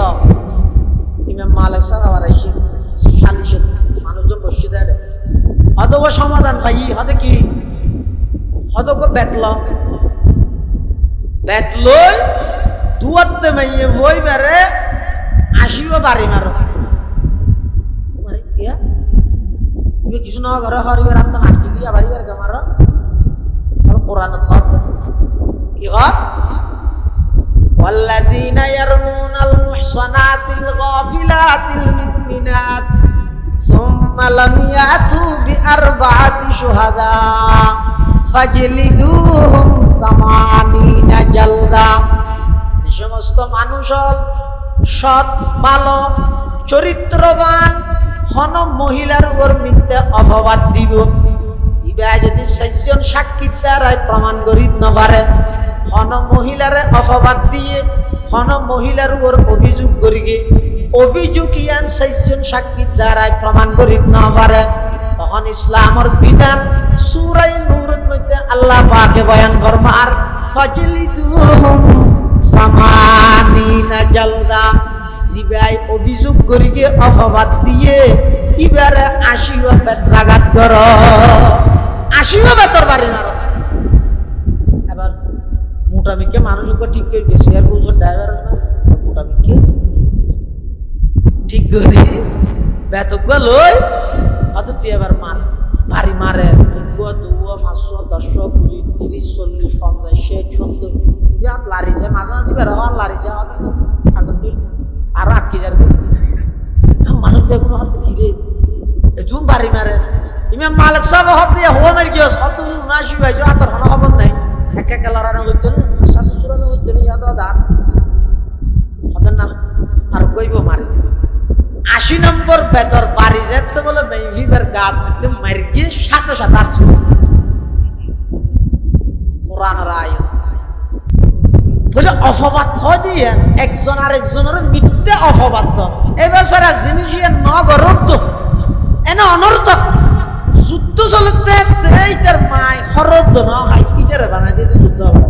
ইমাম মালিক সাহেব আবার এসে সালিশে মানুষজন বসে দেয় হত ও সমাধান ভাই হতে কি হত গো বেতল দুয়াতে মাইয়ে বই বেড়ে আসিও বাড়ি মারো কিছু না ঘরে হরিবার আত্মা নাটকি গিয়া বাড়িবার গে মারো কোরআন কি হয় والذين يرمون المحصنات الغافلات المؤمنات ثم لم يأتوا بأربعة شهداء فاجلدوهم 80 جلدا যে সমস্ত মানুষ সৎ ভালো চরিত্রবান হন মহিলার উপর মিথ্যা অপবাদ দিব ইবা যদি 6 জন সাক্ষীর দ্বারাই প্রমাণ করি না পারে হন মহিলারে অপবাদ দিয়ে হন মহিলার উপর অভিযোগ করিগে অভিযোগ ইয়ান 6 জন সাক্ষীর দ্বারাই প্রমাণ করি না পারে তখন ইসলামের বিধান সূরা নূরের মধ্যে আল্লাহ পাকে বয়ান ফরমার ফাজলিদুহুম 80 জালদা জিবাই অভিযোগ করিগে অপবাদ দিয়ে ইবারে 80 বেত্রাঘাত কর 80 বেতর বাড়ি মারো এবার মোটামিকে মানুষ উপর ঠিক করে গেছে আর বলছো ড্রাইভার মোটামিকে ঠিক করে বেতক লই অত তুই এবার মার বাড়ি মারে 500 10 20 30 40 50 60 70 ইয়াত লারি যায় মাঝে মাঝে বের হওয়ার লারি যায় আগুন দিল আর আটকে যাবে মানুষ বেগুন হাত ঘিরে এতুম বাড়ি মারে ইমাম মালিক সাহেব হতে হো মার গিয়ে 79 ভাই যা তোর কোনো খবর নাই একা একা লড়ানো হইতো না শাশু সুরানো হইতো না ইয়াদ দান হতেন না আর কইব মারি 80 নম্বর বেতর বাড়ি যেতে বলে মেভিবার গাত মধ্যে মার গিয়ে সাথে সাথে আছো কোরআনের আয়াত বলে অপবাদ হয় দিয়ে একজন আর একজনের মিথ্যে অপবাদ এবার সারা জিনিস নগরত এনে অনর্থক যুদ্ধ চলতে তার মায় হরদ ন হয় ইটারে বানাই দিতে যুদ্ধ হবে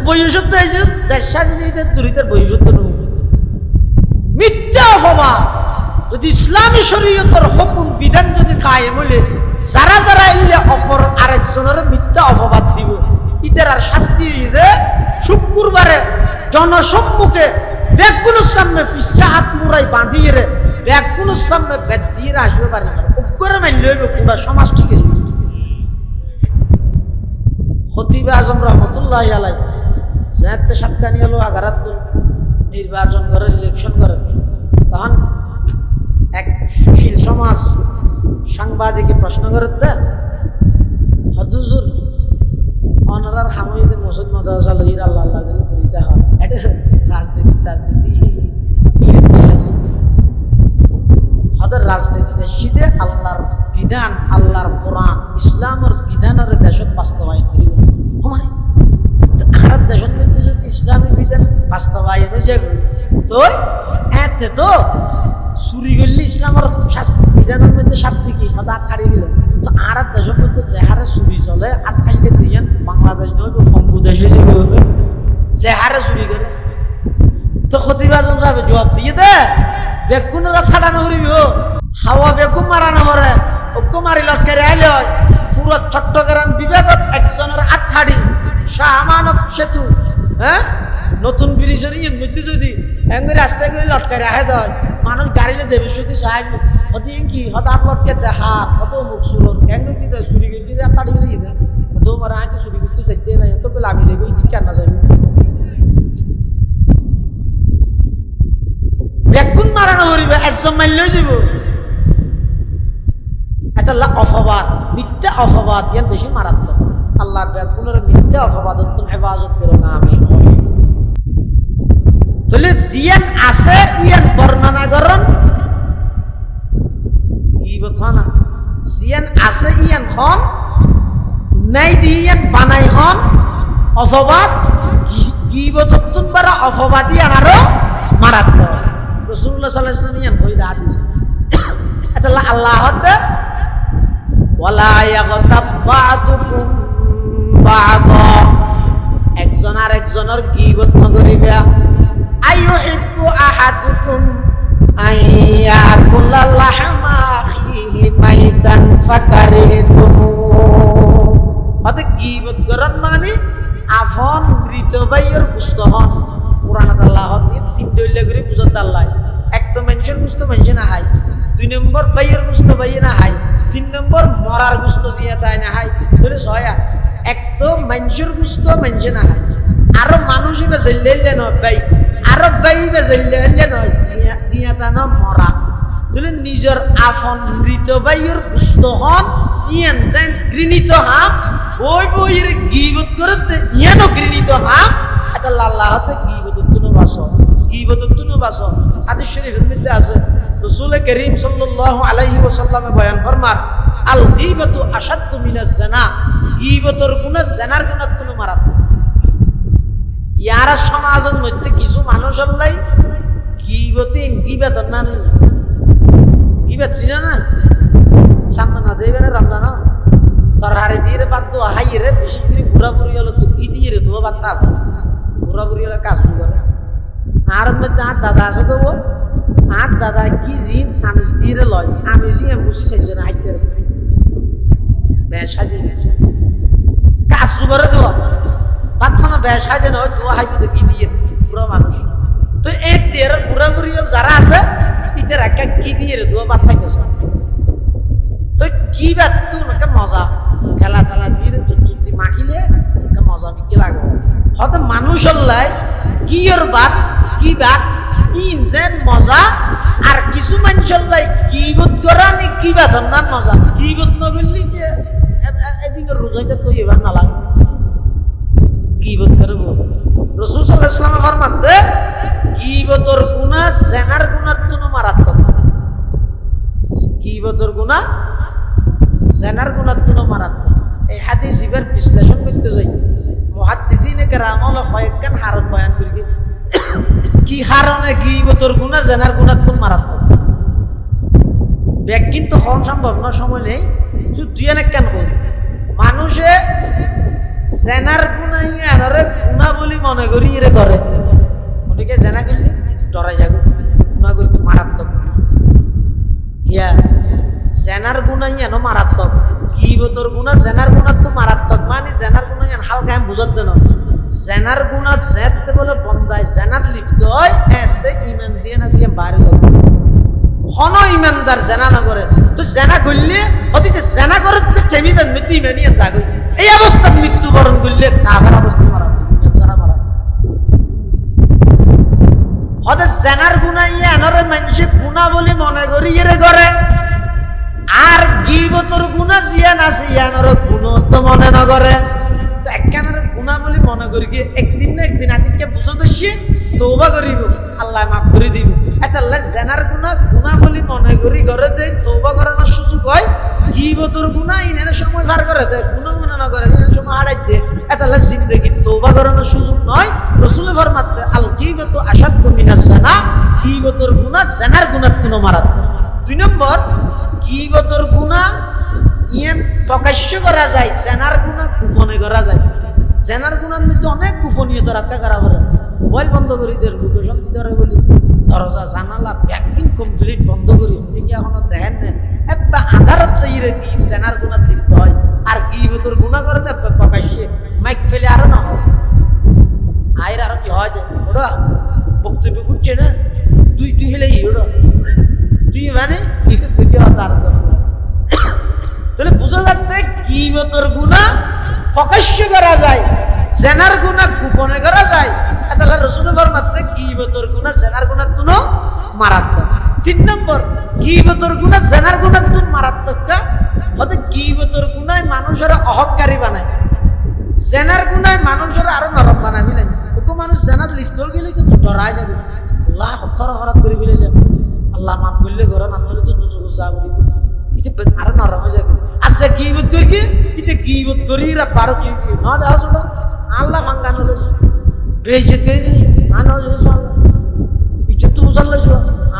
বৈষত্ব দেশ স্বাধীনতার দূরিতার বৈষত্ব মিথ্যা অপবাদ যদি ইসলামী শরীয়তের হুকুম বিধান যদি কায়েম হইলে যারা যারা ইল্লে অপর আরেকজনের মিথ্যা অপবাদ দিব ইতার আর শাস্তি হইবে শুক্রবারে জনসম্মুখে ব্যাগগুলোর সামনে পিছা হাত মুড়াই বাঁধিয়ে রে ব্যাগগুলোর সামনে বেদ দিয়ে আসবে পারে উপরে মাইলে হইবে পুরা সমাজ ঠিক আছে খতিবে আজম রহমতুল্লাহ আলাই যাতে সাবধানী হলো আগারাত নির্বাচন করে ইলেকশন করে তখন এক সুশীল সমাজ সাংবাদিকে প্রশ্ন করতে হজুর অনারার হামইতে মসজিদ মাদ্রাসা লইর আল্লাহ আল্লাহ করে করিতে হয় এটা রাজনীতি হদের রাজনীতিতে শীতে আল্লাহর বিধান আল্লাহর কোরআন ইসলামের বিধানের দেশত বাস্তবায়ন করিব মানে আর দেশের মধ্যে যদি ইসলামী বিধান বাস্তবায়ন হয়ে যায় তো এতে তো চুরি করলে ইসলামের শাস্তি বিধানের মধ্যে শাস্তি কি হাত ছাড়িয়ে গেল তো আর দেশের মধ্যে যেহারে চুরি চলে আর খাইলে দিয়েন বাংলাদেশ নয় ফম্বু দেশে যেতে হবে যেহারে চুরি করে তো খতিবাজন যাবে জবাব দিয়ে দে বেগুন খাটানো করিব হাওয়া বেগুন মারানো মরে ওকে মারি লটকারি আইলে পুরো চট্টগ্রাম বিভাগত একজনের আট ছাড়ি শাহ আমানত সেতু, হ্যাঁ, নতুন ব্রিজের ইয়ের মধ্যে যদি এঙ্গি রাস্তায় করে লটকাই রাখে দেয়, মানুষ গাড়িলে যাবে শুধু সাহেব হতে কি হঠাৎ লটকে দেখা কত মুখ সুর এঙ্গি কি দেয় চুরি করতে যায় পাড়ি গেলে দেয় তো মারা হয়তো চুরি করতে চাইতে নাই তো বলে আমি যাবো কেন যাবো বেগুন মারানো করিবে একজন মারলেও যাব। এটা অপবাদ, মিথ্যা অপবাদ ইয়ার বেশি মারাত্মক। আল্লাহ বেগুনের মিথ্যা অপবাদ তুমি হেফাজত করো না। আমি তাহলে জিয়ান আছে ইয়ান বর্ণনা করন কি কথা না, জিয়ান আছে ইয়ান হন নাই দিয়ান বানাই হন অপবাদ গীবততুন বারা অপবাদ ইয়ান আরো মারাত্মক। রাসূলুল্লাহ সাল্লাল্লাহু আলাইহি ওয়াসাল্লাম ইয়ান কইরা হাদিস এটা আল্লাহ হতে ওয়ালা ইয়াগতাব বা'দুকুম বা'দা, একজন আরেকজনের গীবত নকরিবা। আইয়ুহিব্বু আহাদুকুম আইয়াকুলা লাহমা আখিহি মাইতান ফাকারিতুমু, অর্থাৎ গীবত করার মানে আফন মৃত ভাইয়ের গোশত হন। কোরআনত আল্লাহ তিন দইলে করে বুঝাতে আল্লাহ, এক তো মানুষের গোশত মানুষ না খায়, 2 নম্বর ভাইয়ের গোশত ভাইয়ে না খায়, 3 নম্বর মরার গোশত জিয়া তাই না খায়, তাহলে ছয়া। এক তো মানুষের গোশত মানুষ না খায়, আরো মানুষ বেজাইলে নয় ভাই, আরো ভাই বেজাইলে নয় জিয়া তা না মরা, তাহলে নিজের আফন মৃত ভাইয়ের গোশত হন ইয়ান যেন ঘৃণিত হাম ওই বইয়ের গীবত করতে ইয়ানও ঘৃণিত হাম। এটা আল্লাহতে গীবততুন বাসন, গীবততুন বাসন। হাদিস শরীফের মধ্যে আছে রাসূল করিম সাল্লাল্লাহু আলাইহি ওয়াসাল্লামে বয়ান ফরমান আল গীবাতু আশাদ্দু মিনাজ জিনা, গীবতর গুনাহ জিনার গুনাহ কোন মারাত্মক। ইয়ারা সমাজের মধ্যে কিছু মানুষ আল্লাহ গীবতে গীবাত না গীবাত ছিল না সামনে না দেবে না রমজান তোর হারে দিয়ে বাদ দো হাই রে বেশি করে বুড়া বুড়ি হলো তো কি দিয়ে রে দো বাচ্চা বুড়া বুড়ি হলে কাজ করে আর মধ্যে আর দাদা আছে তো আর দাদা কি জিন স্বামী দিয়ে লয় স্বামী জিয়ে বসে সেজন হাইতে বেশা দিয়ে কাজ করে দেব বাচ্চা না বেশা দিয়ে নয় তো হাইতে তো কি দিয়ে বুড়া মানুষ তো এই তেরো বুড়া বুড়ি যারা আছে ইদের একটা কি দিয়ে রে দো বাচ্চা গেছে তো কি বাত তুই মজা খেলা খেলা দিয়ে যদি মাখিলে মজা বিকে লাগবে হয়তো মানুষের লাই কি এর বাত কি বাত ইনসেন মজা আর কিছু মানুষের লাই কি বোধ করা নি কি বাত না মজা কি বোধ নগরলি যে এদিকে রোজাইতে তো এবার না লাগে কি বোধ করবো। রাসূল সাল্লাল্লাহু আলাইহি ওয়াসাল্লাম ফরমাতে গীবতের গুনাহ জিনার গুনাহ তুনো মারাত্মক, গীবতের গুনাহ জিনার গুনাহ তুনো মারাত্মক। এই হাদিস এবার বিশ্লেষণ করতে যাই মুহাদ্দিসিনে কেরাম হলো কয়েকখান হারণ বয়ান করি কি হারণে গীবতের গুনাহ জিনার গুনাহ তুনো মারাত্মক। ব্যাক কিন্তু হন সম্ভব না, সময় নেই, শুধু দুই অনেক কেন করি মানুষে জেনার গুনাহ আনরে গুনাহ বলি মনে করি এরে করে অনেকে জেনা করলে ডরাই যাবে গুনাহ করি মারাত্মক ইয়া জেনার গুনাহ এনো মারাত্মক গীবতের গুনাহ জেনার গুনাহ তো মারাত্মক মানে জেনার গুনাহ হালকা আমি বুঝাতে না জেনার গুনাহ যেতে বলে বন্দায় জেনাত লিপ্ত হয় এতে ঈমান জিনা জিয়া বাইরে যাবে হন ইমানদার জেনা না করে তো জেনা করলে অতীতে জেনা করে তো টেমিবেন মিতি মেনিয়ে জাগে এই অবস্থা মৃত্যুবরণ করলে কাফের অবস্থা মারা যারা মারা হতে জেনার গুনাহ ইয়ানরে মানুষে গুনাহ বলে মনে করি এরে করে আর গীবতের গুনাহ জিয়ান আছে ইয়ানরে গুনাহ তো মনে না করে তো একখানের গুনাহ বলে মনে করি কি একদিন না একদিন আদিকে বুঝো দছি তওবা করিব আল্লাহ মাফ করে দিব। এতাল্লাহ জেনার গুনাহ গুনাহ বলে মনে করি করে দেয় তওবা করানোর সুযোগ হয়, গীবতের গুনাহ ইনের সময় পার করে দেয় গুনাহ মনে না করে ইনের সময় হারাই দেয় এতাল্লাহ জিন্দেগি তওবা করানোর সুযোগ নয়। রাসূল ফরমাতে আল গীবাতু আশাদ্দু মিনাজ জিনা, গীবতের গুনাহ জেনার গুনাহ তুনো মারাত্মক। 2 নম্বর গীবতের গুনাহ ইয়ান প্রকাশ্য করা যায়, জেনার গুনাহ গোপনে করা যায়। জেনার গুনাহর মধ্যে অনেক গোপনীয়তা রক্ষা করা হয়, মোবাইল বন্ধ করে দেয় লোকেশন দিতে ধরে বলি দরজা জানালা ব্যাকিং কমপ্লিট বন্ধ করি উনি কি এখনো দেখেন না একটা আধারত চাইরে কি জেনার গুনাহ লিপ্ত হয় আর গীবতের গুনাহ করে দেয় প্রকাশ্যে মাইক ফেলে আরো না হয় যে ওরা বক্তব্য ফুটছে না তুই তুই হেলে ওরা তুই মানে কি তার তাহলে বোঝা যাচ্ছে গীবতের গুনাহ প্রকাশ্য করা যায়, জেনার গুনাহ গোপনে করা যায়। তাহলে রাসূল ফরমাতে গীবতের গুনাহ জেনার গুনাহ তুনো মারাত্মক। 3 নম্বর গীবতের গুনাহ জেনার গুনাহ তুন মারাত্মক কা হতে গীবতের গুনাহ মানুষের অহংকারী বানায়, জেনার গুনাহ মানুষের আরো নরম বানায়। মিলে ওকে মানুষ জেনাত লিপ্ত হয়ে গেলে কিন্তু ডরায় যাবে, আল্লাহ হত্যার অপরাধ করে ফেলে আল্লাহ মাফ করলে ঘর না হলে তো দুজো যা বলি আরো নরম হয়ে যাবে। আচ্ছা গীবত করি কি ইতে গীবত করি রা পারো কি না দাও ছোট আল্লাহ ভাঙ্গানো বেইজ্জত করে দিই না না ইজ্জত তো মুসাল্লাহ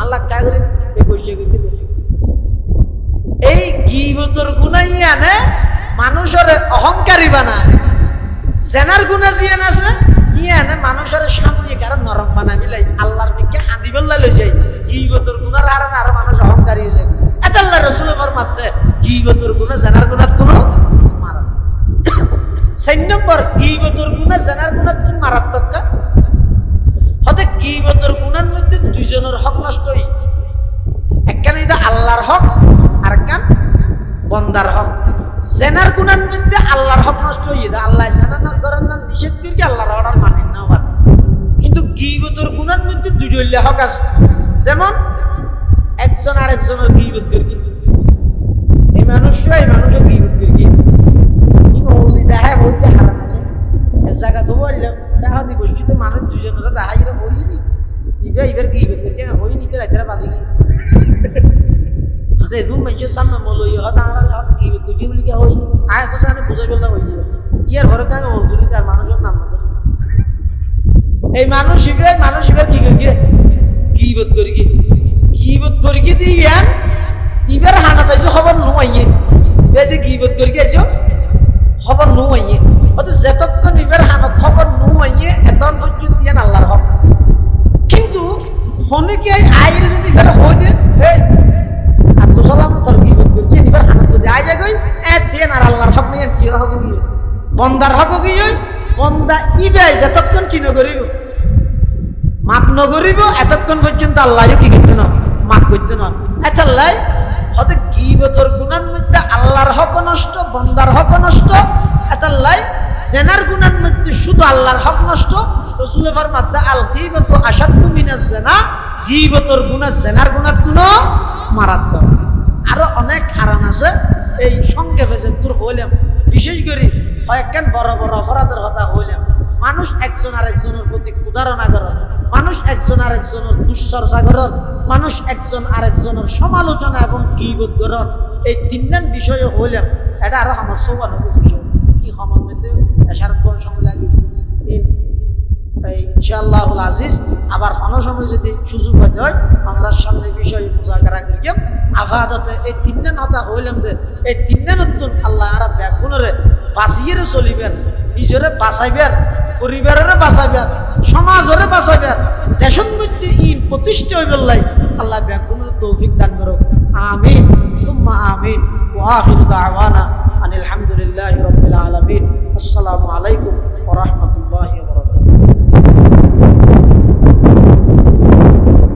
আল্লাহ কা করে এ কইছে কি এই গীবতের গুনাহ আনে মানুষের অহংকারী বানায়, জেনার গুনাহ জিয়ান আছে ইয়ানে মানুষের সামনে কারণ নরম বানায় মিলাই আল্লাহর দিকে হাদি বল্লা লই যায়। গীবতের গুনাহর কারণে আর মানুষ অহংকারী হয়ে যায়। এটা আল্লাহ রাসূল ফরমাতে গীবতের গুনাহ জেনার গুনাহ তুনো মারাত্মক। 4 নম্বর গীবতের গুনাহ জেনার গুনাহ তুন মারাত্মক কা হতে গীবতের গুনাহর মধ্যে দুইজনের হক নষ্ট হয়। একখানে এটা আল্লাহর হক আর একখান বান্দার হক। জেনার গুনাহর মধ্যে আল্লাহর হক নষ্ট হয়ে যায়, আল্লাহ জানা না করেন না নিষেধ করি আল্লাহর অর্ডার মানেন না আবার। কিন্তু গীবতের গুনাহর মধ্যে দুইটা হক আছে, যেমন একজন আরেকজনের গীবত করি, এই মানুষের গীবত করি ওলি দেখা বলতে হারাম আছে এক জায়গা তো বললাম দেখা দি গোষ্ঠীতে মানুষ দুজনের দেখাইরা বলিনি ইবার গীবত করি হই নিতে রাইতে বাজি গেল হতে তুমি মানুষের সামনে মলই হতা আমরা গীবত করি বলি কি হই আয় তো জানে বুঝাই বললা হই যাবে ইয়ার ঘরে থাকে ওরগুলি তার মানুষের নাম না এই মানুষ ইবার কি করি গীবত করি গীবত করি দিয়ে ইবার হানা তাইছো খবর নুয়াইয়ে এই যে গীবত করি আইছো খবর নুয়াইয়ে অত যতক্ষণ ইবার হানা খবর নুয়াইয়ে এতন পর্যন্ত ইয়ান আল্লাহর হক। কিন্তু হনে কি আইরে যদি ফেলে হই দে এই আর তো সালাম তোর গীবত করি ইবার হানা যদি আই যায় কই এ দেন আর আল্লাহর হক নিয়ে কি হক কি বন্দার হক কি হই বন্দা ইবে যতক্ষণ কি নগরিব মাপ নগরিব এতক্ষণ পর্যন্ত আল্লাহ কি করতে না মাফ করতে না। আচ্ছা লাই হতে গীবতের গুনাহর মধ্যে আল্লাহর হক নষ্ট বান্দার হক নষ্ট। এটা লাই জেনার গুনাহর মধ্যে শুধু আল্লাহর হক নষ্ট। রাসূল ফরমাতে আল গীবাতু আশাদ্দু মিনাজ জিনা, গীবতের গুনাহ জেনার গুনাহ তুনো মারাত্মক। আরো অনেক কারণ আছে, এই সংক্ষেপে যে দূর হইলাম বিশেষ করে কয়েকখান বড় বড় অপরাধের কথা হইলাম। মানুষ একজন আরেকজনের প্রতি কুদারণা করে, মানুষ একজন আরেকজনের দুশ্চর্চা করেন, মানুষ একজন আরেকজনের সমালোচনা এবং গীবত করেন। এই 3 বিষয়ে হইলাম এটা আরো আমার সৌভাগ্য বিষয় কি সমন্বিত সারাক্ষণ সময় লাগে ইনশাআল্লাহুল আজিজ। আবার কোনো সময় যদি সুযোগ হয় আমরা সামনে বিষয় মুজাকারা করি আপাতত এই 3 কথা হইলাম যে এই 3 নতুন আল্লাহ আর ব্যাগুণরে বাঁচিয়ে চলিবেন, নিজরে বাঁচাইবেন, পরিবারের বাঁচাইবেন, সমাজরে বাঁচাইবেন, দেশের মধ্যে ঈদ প্রতিষ্ঠা হইবেন লাই আল্লাহ ব্যাগুণের তৌফিক দান করুক। আমিন সুম্মা আমিন। ওয়া আখিরু দাওয়ানা আনিল হামদুলিল্লাহি রাব্বিল আলামিন। আসসালামু আলাইকুম ওয়া রাহমাতুল্লাহি